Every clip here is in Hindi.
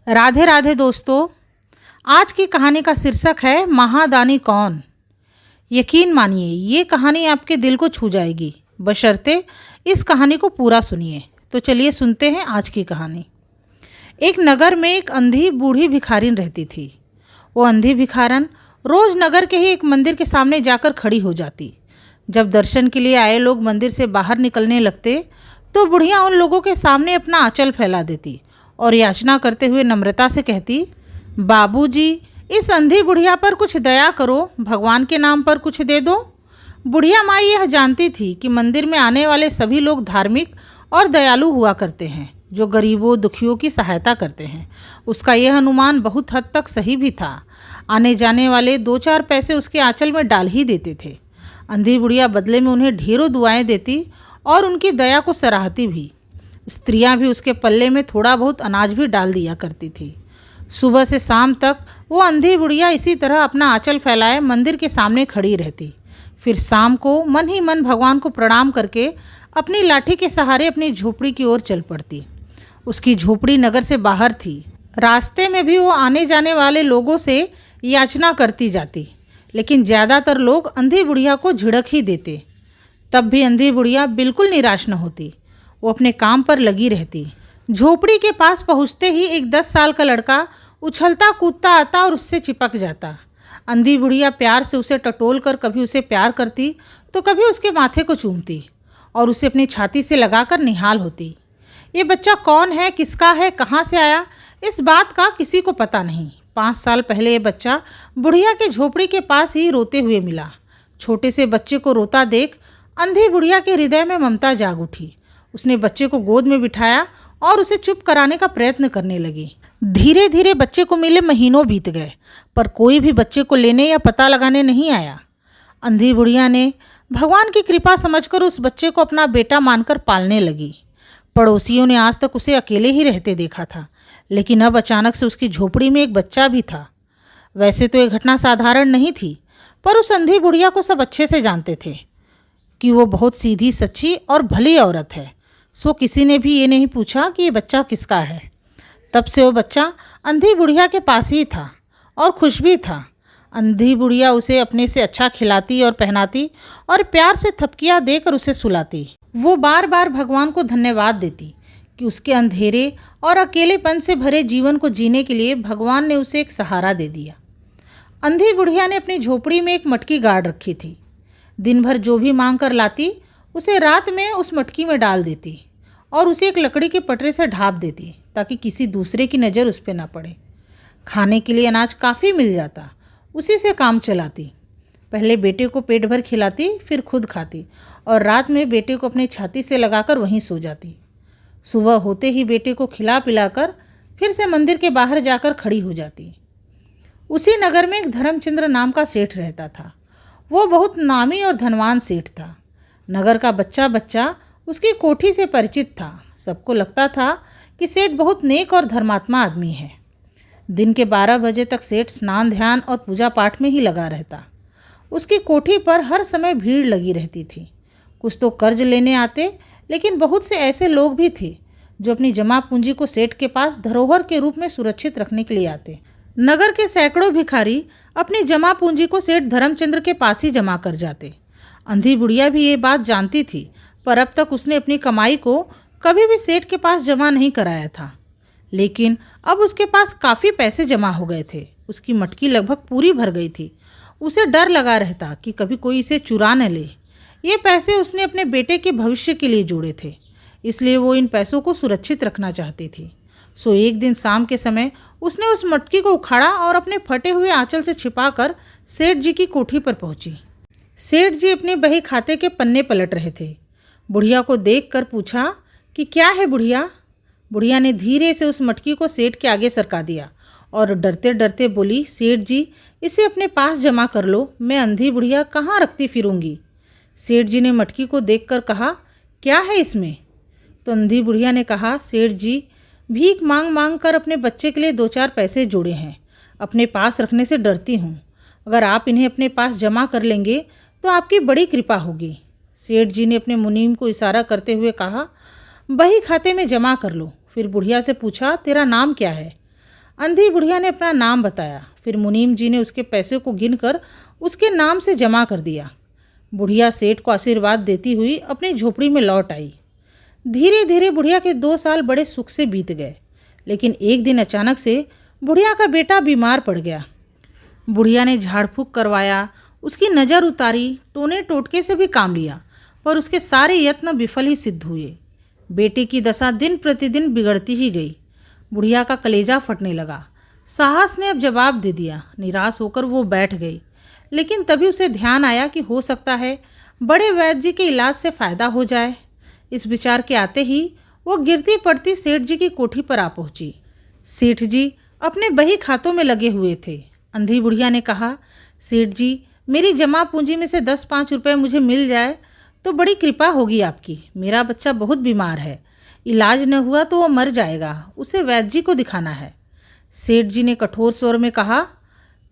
राधे राधे दोस्तों। आज की कहानी का शीर्षक है महादानी कौन। यकीन मानिए ये कहानी आपके दिल को छू जाएगी, बशर्ते इस कहानी को पूरा सुनिए। तो चलिए सुनते हैं आज की कहानी। एक नगर में एक अंधी बूढ़ी भिखारिन रहती थी। वो अंधी भिखारन रोज़ नगर के ही एक मंदिर के सामने जाकर खड़ी हो जाती। जब दर्शन के लिए आए लोग मंदिर से बाहर निकलने लगते तो बुढ़िया उन लोगों के सामने अपना आंचल फैला देती और याचना करते हुए नम्रता से कहती, बाबूजी, इस अंधी बुढ़िया पर कुछ दया करो, भगवान के नाम पर कुछ दे दो। बुढ़िया माई यह जानती थी कि मंदिर में आने वाले सभी लोग धार्मिक और दयालु हुआ करते हैं, जो गरीबों दुखियों की सहायता करते हैं। उसका यह अनुमान बहुत हद तक सही भी था। आने जाने वाले 2-4 पैसे उसके आंचल में डाल ही देते थे। अंधी बुढ़िया बदले में उन्हें ढेरों दुआएं देती और उनकी दया को सराहती भी। स्त्रियां भी उसके पल्ले में थोड़ा बहुत अनाज भी डाल दिया करती थी। सुबह से शाम तक वो अंधी बुढ़िया इसी तरह अपना आंचल फैलाए मंदिर के सामने खड़ी रहती। फिर शाम को मन ही मन भगवान को प्रणाम करके अपनी लाठी के सहारे अपनी झोपड़ी की ओर चल पड़ती। उसकी झोपड़ी नगर से बाहर थी। रास्ते में भी वो आने जाने वाले लोगों से याचना करती जाती, लेकिन ज़्यादातर लोग अंधी बुढ़िया को झिड़क ही देते। तब भी अंधी बुढ़िया बिल्कुल निराश न होती। वो अपने काम पर लगी रहती। झोपड़ी के पास पहुंचते ही एक 10 साल का लड़का उछलता कूदता आता और उससे चिपक जाता। अंधी बुढ़िया प्यार से उसे टटोल कर कभी उसे प्यार करती तो कभी उसके माथे को चूमती और उसे अपनी छाती से लगाकर निहाल होती। ये बच्चा कौन है, किसका है, कहाँ से आया, इस बात का किसी को पता नहीं। 5 साल पहले ये बच्चा बुढ़िया के झोपड़ी के पास ही रोते हुए मिला। छोटे से बच्चे को रोता देख अंधी बुढ़िया के हृदय में ममता जाग उठी। उसने बच्चे को गोद में बिठाया और उसे चुप कराने का प्रयत्न करने लगी। धीरे धीरे बच्चे को मिले महीनों बीत गए, पर कोई भी बच्चे को लेने या पता लगाने नहीं आया। अंधी बुढ़िया ने भगवान की कृपा समझकर उस बच्चे को अपना बेटा मानकर पालने लगी। पड़ोसियों ने आज तक उसे अकेले ही रहते देखा था, लेकिन अब अचानक से उसकी झोपड़ी में एक बच्चा भी था। वैसे तो ये घटना साधारण नहीं थी, पर उस अंधी बुढ़िया को सब अच्छे से जानते थे कि वो बहुत सीधी सच्ची और भली औरत है। सो किसी ने भी ये नहीं पूछा कि ये बच्चा किसका है। तब से वो बच्चा अंधी बुढ़िया के पास ही था और खुश भी था। अंधी बुढ़िया उसे अपने से अच्छा खिलाती और पहनाती और प्यार से थपकियाँ देकर उसे सुलाती। वो बार बार भगवान को धन्यवाद देती कि उसके अंधेरे और अकेलेपन से भरे जीवन को जीने के लिए भगवान ने उसे एक सहारा दे दिया। अंधी बुढ़िया ने अपनी झोपड़ी में एक मटकी गाड़ रखी थी। दिन भर जो भी मांग कर लाती उसे रात में उस मटकी में डाल देती और उसे एक लकड़ी के पटरे से ढाँप देती ताकि किसी दूसरे की नज़र उस पर ना पड़े। खाने के लिए अनाज काफ़ी मिल जाता, उसी से काम चलाती। पहले बेटे को पेट भर खिलाती, फिर खुद खाती और रात में बेटे को अपनी छाती से लगाकर वहीं सो जाती। सुबह होते ही बेटे को खिला पिलाकर फिर से मंदिर के बाहर जाकर खड़ी हो जाती। उसी नगर में एक धर्मचंद्र नाम का सेठ रहता था। वो बहुत नामी और धनवान सेठ था। नगर का बच्चा बच्चा उसकी कोठी से परिचित था। सबको लगता था कि सेठ बहुत नेक और धर्मात्मा आदमी है। दिन के 12 बजे तक सेठ स्नान ध्यान और पूजा पाठ में ही लगा रहता। उसकी कोठी पर हर समय भीड़ लगी रहती थी। कुछ तो कर्ज लेने आते, लेकिन बहुत से ऐसे लोग भी थे जो अपनी जमा पूंजी को सेठ के पास धरोहर के रूप में सुरक्षित रखने के लिए आते। नगर के सैकड़ों भिखारी अपनी जमा पूंजी को सेठ धर्मचंद्र के पास ही जमा कर जाते। अंधी बुढ़िया भी ये बात जानती थी, पर अब तक उसने अपनी कमाई को कभी भी सेठ के पास जमा नहीं कराया था। लेकिन अब उसके पास काफ़ी पैसे जमा हो गए थे। उसकी मटकी लगभग पूरी भर गई थी। उसे डर लगा रहता कि कभी कोई इसे चुरा न ले। ये पैसे उसने अपने बेटे के भविष्य के लिए जोड़े थे, इसलिए वो इन पैसों को सुरक्षित रखना चाहती थी। सो एक दिन शाम के समय उसने उस मटकी को उखाड़ा और अपने फटे हुए आंचल से छिपाकर सेठ जी की कोठी पर पहुंची। सेठ जी अपने बही खाते के पन्ने पलट रहे थे। बुढ़िया को देखकर पूछा कि क्या है बुढ़िया। बुढ़िया ने धीरे से उस मटकी को सेठ के आगे सरका दिया और डरते डरते बोली, सेठ जी, इसे अपने पास जमा कर लो, मैं अंधी बुढ़िया कहाँ रखती फिरूंगी। सेठ जी ने मटकी को देखकर कहा, क्या है इसमें। तो अंधी बुढ़िया ने कहा, सेठ जी, भीख मांग मांग कर अपने बच्चे के लिए 2-4 पैसे जोड़े हैं, अपने पास रखने से डरती हूँ। अगर आप इन्हें अपने पास जमा कर लेंगे तो आपकी बड़ी कृपा होगी। सेठ जी ने अपने मुनीम को इशारा करते हुए कहा, बही खाते में जमा कर लो। फिर बुढ़िया से पूछा, तेरा नाम क्या है। अंधी बुढ़िया ने अपना नाम बताया। फिर मुनीम जी ने उसके पैसे को गिनकर उसके नाम से जमा कर दिया। बुढ़िया सेठ को आशीर्वाद देती हुई अपनी झोपड़ी में लौट आई। धीरे धीरे बुढ़िया के 2 साल बड़े सुख से बीत गए, लेकिन एक दिन अचानक से बुढ़िया का बेटा बीमार पड़ गया। बुढ़िया ने झाड़ फूँक करवाया, उसकी नज़र उतारी, टोने टोटके से भी काम लिया, पर उसके सारे यत्न विफल ही सिद्ध हुए। बेटे की दशा दिन प्रतिदिन बिगड़ती ही गई। बुढ़िया का कलेजा फटने लगा। साहस ने अब जवाब दे दिया। निराश होकर वो बैठ गई, लेकिन तभी उसे ध्यान आया कि हो सकता है बड़े वैद्य जी के इलाज से फ़ायदा हो जाए। इस विचार के आते ही वो गिरती पड़ती सेठ जी की कोठी पर आ पहुंची। सेठ जी अपने बही खातों में लगे हुए थे। अंधी बुढ़िया ने कहा, सेठ जी, मेरी जमा पूंजी में से 10-5 रुपये मुझे मिल जाए तो बड़ी कृपा होगी आपकी। मेरा बच्चा बहुत बीमार है, इलाज न हुआ तो वो मर जाएगा, उसे वैद्य जी को दिखाना है। सेठ जी ने कठोर स्वर में कहा,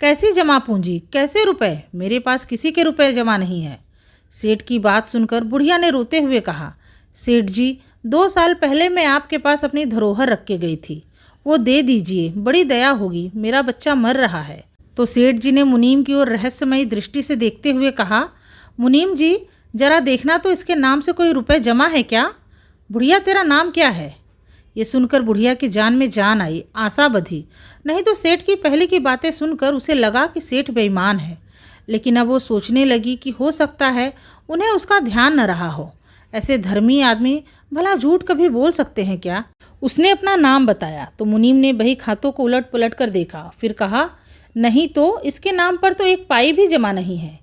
कैसी जमा पूंजी, कैसे रुपए? मेरे पास किसी के रुपए जमा नहीं है। सेठ की बात सुनकर बुढ़िया ने रोते हुए कहा, सेठ जी, 2 साल पहले मैं आपके पास अपनी धरोहर रख के गई थी, वो दे दीजिए, बड़ी दया होगी, मेरा बच्चा मर रहा है। तो सेठ जी ने मुनीम की ओर रहस्यमयी दृष्टि से देखते हुए कहा, मुनीम जी, जरा देखना तो इसके नाम से कोई रुपए जमा है क्या? बुढ़िया, तेरा नाम क्या है? ये सुनकर बुढ़िया की जान में जान आई, आशा बधी। नहीं तो सेठ की पहले की बातें सुनकर उसे लगा कि सेठ बेईमान है, लेकिन अब वो सोचने लगी कि हो सकता है उन्हें उसका ध्यान न रहा हो। ऐसे धर्मी आदमी भला झूठ कभी बोल सकते हैं क्या? उसने अपना नाम बताया तो मुनीम ने बही खातों को उलट पुलट कर देखा, फिर कहा, नहीं तो इसके नाम पर तो 1 पाई भी जमा नहीं है।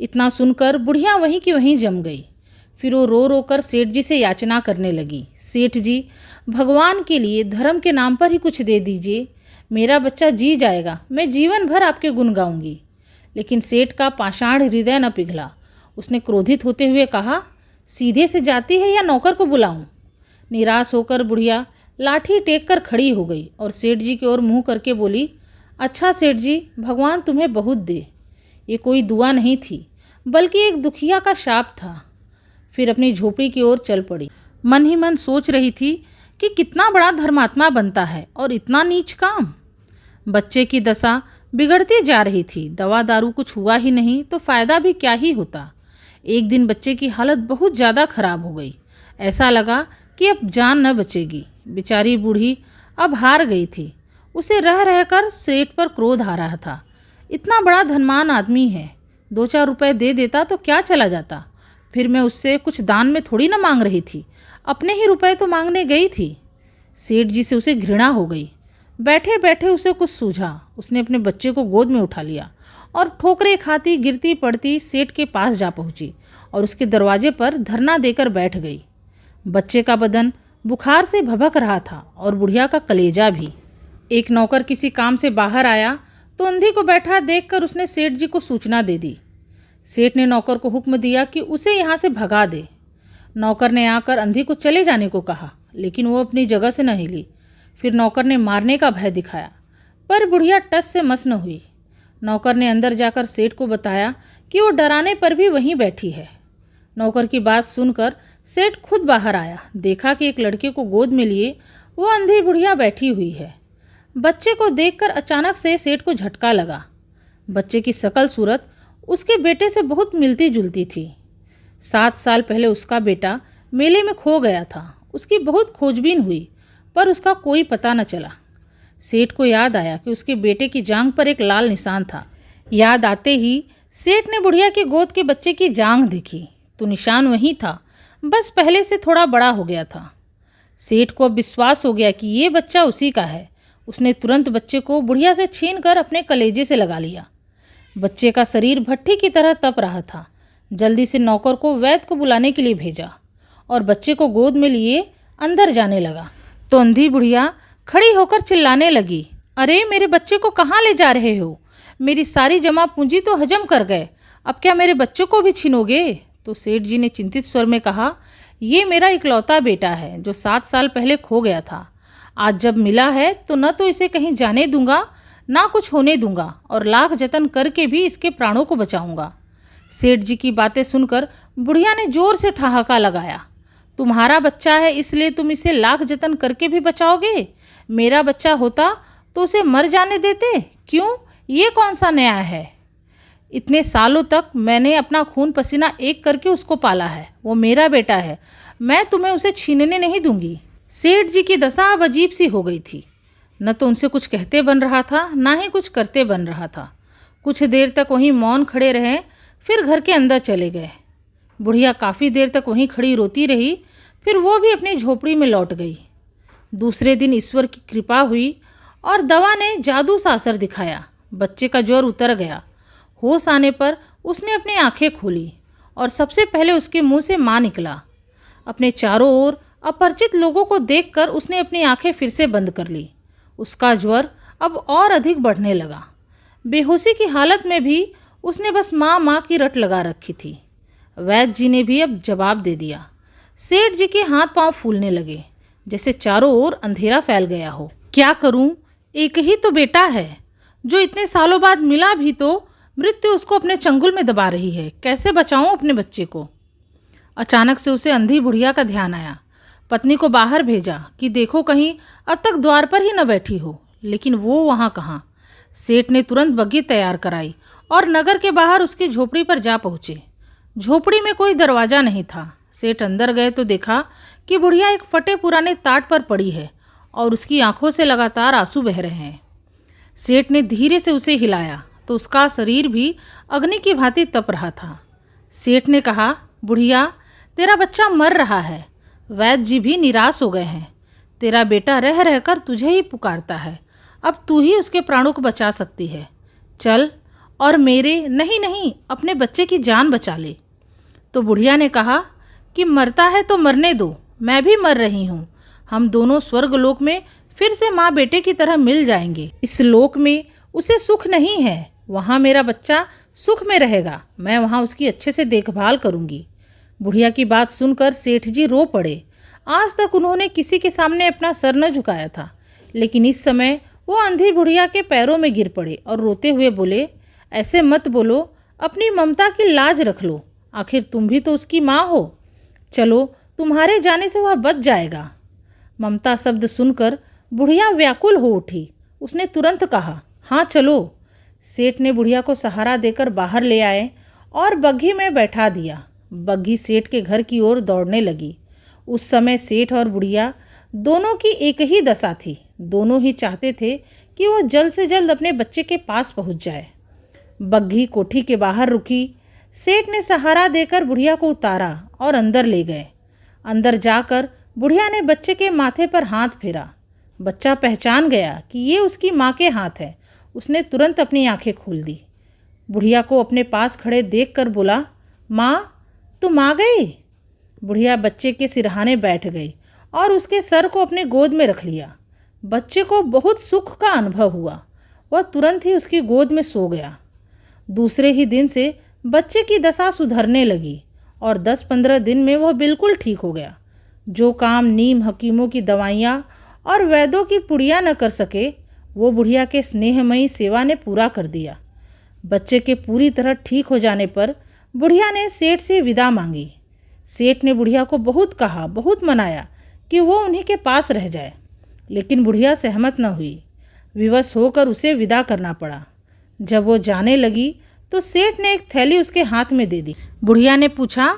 इतना सुनकर बुढ़िया वहीं की वहीं जम गई। फिर वो रो रो कर सेठ जी से याचना करने लगी, सेठ जी, भगवान के लिए धर्म के नाम पर ही कुछ दे दीजिए, मेरा बच्चा जी जाएगा, मैं जीवन भर आपके गुण गाऊंगी। लेकिन सेठ का पाषाण हृदय न पिघला। उसने क्रोधित होते हुए कहा, सीधे से जाती है या नौकर को बुलाऊं? निराश होकर बुढ़िया लाठी टेक कर खड़ी हो गई और सेठ जी की ओर मुँह करके बोली, अच्छा सेठ जी, भगवान तुम्हें बहुत दे। ये कोई दुआ नहीं थी, बल्कि एक दुखिया का शाप था। फिर अपनी झोपड़ी की ओर चल पड़ी। मन ही मन सोच रही थी कि कितना बड़ा धर्मात्मा बनता है और इतना नीच काम। बच्चे की दशा बिगड़ती जा रही थी। दवा दारू कुछ हुआ ही नहीं तो फ़ायदा भी क्या ही होता। एक दिन बच्चे की हालत बहुत ज़्यादा खराब हो गई। ऐसा लगा कि अब जान न बचेगी। बेचारी बूढ़ी अब हार गई थी। उसे रह रहकर सेठ पर क्रोध आ रहा था। इतना बड़ा धनवान आदमी है, 2-4 रुपए दे देता तो क्या चला जाता। फिर मैं उससे कुछ दान में थोड़ी ना मांग रही थी, अपने ही रुपए तो मांगने गई थी। सेठ जी से उसे घृणा हो गई। बैठे बैठे उसे कुछ सूझा। उसने अपने बच्चे को गोद में उठा लिया और ठोकरे खाती गिरती पड़ती सेठ के पास जा पहुंची और उसके दरवाजे पर धरना देकर बैठ गई। बच्चे का बदन बुखार से भभक रहा था और बुढ़िया का कलेजा भी। एक नौकर किसी काम से बाहर आया तो अंधी को बैठा देखकर उसने सेठ जी को सूचना दे दी। सेठ ने नौकर को हुक्म दिया कि उसे यहाँ से भगा दे। नौकर ने आकर अंधी को चले जाने को कहा, लेकिन वो अपनी जगह से न हिली। फिर नौकर ने मारने का भय दिखाया, पर बुढ़िया टस से मस न हुई। नौकर ने अंदर जाकर सेठ को बताया कि वो डराने पर भी वहीं बैठी है। नौकर की बात सुनकर सेठ खुद बाहर आया। देखा कि एक लड़के को गोद में लिए वो अंधी बुढ़िया बैठी हुई है। बच्चे को देखकर अचानक से सेठ को झटका लगा। बच्चे की शकल सूरत उसके बेटे से बहुत मिलती जुलती थी। 7 साल पहले उसका बेटा मेले में खो गया था। उसकी बहुत खोजबीन हुई, पर उसका कोई पता न चला। सेठ को याद आया कि उसके बेटे की जांघ पर एक लाल निशान था। याद आते ही सेठ ने बुढ़िया के गोद के बच्चे की जांघ देखी तो निशान वहीं था, बस पहले से थोड़ा बड़ा हो गया था। सेठ को अब विश्वास हो गया कि ये बच्चा उसी का है। उसने तुरंत बच्चे को बुढ़िया से छीनकर अपने कलेजे से लगा लिया। बच्चे का शरीर भट्ठी की तरह तप रहा था। जल्दी से नौकर को वैद्य को बुलाने के लिए भेजा और बच्चे को गोद में लिए अंदर जाने लगा तो अंधी बुढ़िया खड़ी होकर चिल्लाने लगी, अरे मेरे बच्चे को कहाँ ले जा रहे हो? मेरी सारी जमा पूंजी तो हजम कर गए, अब क्या मेरे बच्चों को भी छीनोगे? तो सेठ जी ने चिंतित स्वर में कहा, ये मेरा इकलौता बेटा है जो 7 साल पहले खो गया था। आज जब मिला है तो न तो इसे कहीं जाने दूंगा, ना कुछ होने दूंगा, और लाख जतन करके भी इसके प्राणों को बचाऊंगा। सेठ जी की बातें सुनकर बुढ़िया ने जोर से ठहाका लगाया, तुम्हारा बच्चा है इसलिए तुम इसे लाख जतन करके भी बचाओगे? मेरा बच्चा होता तो उसे मर जाने देते? क्यों, ये कौन सा न्याय है? इतने सालों तक मैंने अपना खून पसीना एक करके उसको पाला है, वो मेरा बेटा है, मैं तुम्हें उसे छीनने नहीं दूंगी। सेठ जी की दशा अब अजीब सी हो गई थी। न तो उनसे कुछ कहते बन रहा था, ना ही कुछ करते बन रहा था। कुछ देर तक वहीं मौन खड़े रहे, फिर घर के अंदर चले गए। बुढ़िया काफ़ी देर तक वहीं खड़ी रोती रही, फिर वो भी अपनी झोपड़ी में लौट गई। दूसरे दिन ईश्वर की कृपा हुई और दवा ने जादू सा असर दिखाया। बच्चे का ज्वर उतर गया। होश आने पर उसने अपनी आंखें खोली और सबसे पहले उसके मुंह से माँ निकला। अपने चारों ओर अपरिचित लोगों को देखकर उसने अपनी आंखें फिर से बंद कर ली। उसका ज्वर अब और अधिक बढ़ने लगा। बेहोशी की हालत में भी उसने बस माँ माँ की रट लगा रखी थी। वैद्य जी ने भी अब जवाब दे दिया। सेठ जी के हाथ पांव फूलने लगे, जैसे चारों ओर अंधेरा फैल गया हो। क्या करूं, एक ही तो बेटा है जो इतने सालों बाद मिला भी तो मृत्यु उसको अपने चंगुल में दबा रही है। कैसे बचाऊं अपने बच्चे को? अचानक से उसे अंधी बुढ़िया का ध्यान आया। पत्नी को बाहर भेजा कि देखो कहीं अब तक द्वार पर ही न बैठी हो, लेकिन वो वहाँ कहाँ। सेठ ने तुरंत बग्घी तैयार कराई और नगर के बाहर उसकी झोपड़ी पर जा पहुँचे। झोपड़ी में कोई दरवाज़ा नहीं था। सेठ अंदर गए तो देखा कि बुढ़िया एक फटे पुराने ताट पर पड़ी है और उसकी आंखों से लगातार आंसू बह रहे हैं। सेठ ने धीरे से उसे हिलाया तो उसका शरीर भी अग्नि की भांति तप रहा था। सेठ ने कहा, बुढ़िया, तेरा बच्चा मर रहा है। वैद्य जी भी निराश हो गए हैं। तेरा बेटा रह रहकर तुझे ही पुकारता है। अब तू ही उसके प्राणों को बचा सकती है। चल और मेरे नहीं अपने बच्चे की जान बचा ले। तो बुढ़िया ने कहा कि मरता है तो मरने दो, मैं भी मर रही हूँ। हम दोनों स्वर्ग लोक में फिर से माँ बेटे की तरह मिल जाएंगे। इस लोक में उसे सुख नहीं है, वहाँ मेरा बच्चा सुख में रहेगा। मैं वहाँ उसकी अच्छे से देखभाल करूँगी। बुढ़िया की बात सुनकर सेठ जी रो पड़े। आज तक उन्होंने किसी के सामने अपना सर न झुकाया था, लेकिन इस समय वो अंधी बुढ़िया के पैरों में गिर पड़े और रोते हुए बोले, ऐसे मत बोलो, अपनी ममता की लाज रख लो। आखिर तुम भी तो उसकी माँ हो। चलो, तुम्हारे जाने से वह बच जाएगा। ममता शब्द सुनकर बुढ़िया व्याकुल हो उठी। उसने तुरंत कहा, हाँ चलो। सेठ ने बुढ़िया को सहारा देकर बाहर ले आए और बग्घी में बैठा दिया। बग्घी सेठ के घर की ओर दौड़ने लगी। उस समय सेठ और बुढ़िया दोनों की एक ही दशा थी। दोनों ही चाहते थे कि वो जल्द से जल्द अपने बच्चे के पास पहुंच जाए। बग्घी कोठी के बाहर रुकी। सेठ ने सहारा देकर बुढ़िया को उतारा और अंदर ले गए। अंदर जाकर बुढ़िया ने बच्चे के माथे पर हाथ फेरा। बच्चा पहचान गया कि ये उसकी माँ के हाथ है। उसने तुरंत अपनी आंखें खोल दी। बुढ़िया को अपने पास खड़े देखकर बोला, माँ, तुम आ गई। बुढ़िया बच्चे के सिरहाने बैठ गई और उसके सर को अपने गोद में रख लिया। बच्चे को बहुत सुख का अनुभव हुआ। वह तुरंत ही उसकी गोद में सो गया। दूसरे ही दिन से बच्चे की दशा सुधरने लगी और 10-15 दिन में वह बिल्कुल ठीक हो गया। जो काम नीम हकीमों की दवाइयाँ और वैद्यों की पुड़िया न कर सके, वो बुढ़िया के स्नेहमयी सेवा ने पूरा कर दिया। बच्चे के पूरी तरह ठीक हो जाने पर बुढ़िया ने सेठ से विदा मांगी। सेठ ने बुढ़िया को बहुत कहा, बहुत मनाया कि वो उन्हीं के पास रह जाए, लेकिन बुढ़िया सहमत न हुई। विवश होकर उसे विदा करना पड़ा। जब वो जाने लगी तो सेठ ने एक थैली उसके हाथ में दे दी। बुढ़िया ने पूछा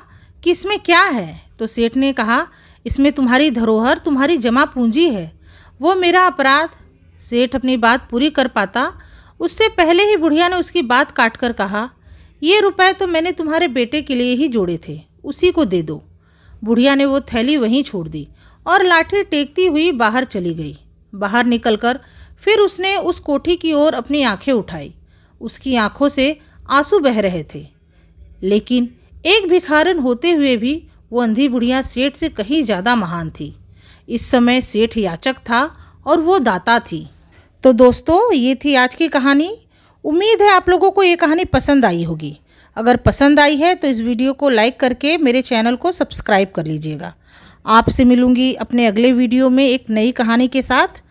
कि इसमें क्या है? तो सेठ ने कहा, इसमें तुम्हारी धरोहर, तुम्हारी जमा पूंजी है। वो मेरा अपराध। सेठ अपनी बात पूरी कर पाता उससे पहले ही बुढ़िया ने उसकी बात काट कर कहा, ये रुपए तो मैंने तुम्हारे बेटे के लिए ही जोड़े थे, उसी को दे दो। बुढ़िया ने वो थैली वहीं छोड़ दी और लाठी टेकती हुई बाहर चली गई। बाहर निकलकर फिर उसने उस कोठी की ओर अपनी आंखें उठाई। उसकी आंखों से आंसू बह रहे थे, लेकिन एक भिखारन होते हुए भी वो अंधी बुढ़िया सेठ से कहीं ज़्यादा महान थी। इस समय सेठ याचक था और वो दाता थी। तो दोस्तों, ये थी आज की कहानी। उम्मीद है आप लोगों को ये कहानी पसंद आई होगी। अगर पसंद आई है तो इस वीडियो को लाइक करके मेरे चैनल को सब्सक्राइब कर लीजिएगा। आपसे मिलूंगी अपने अगले वीडियो में एक नई कहानी के साथ।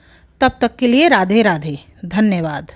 तब तक के लिए राधे राधे। धन्यवाद।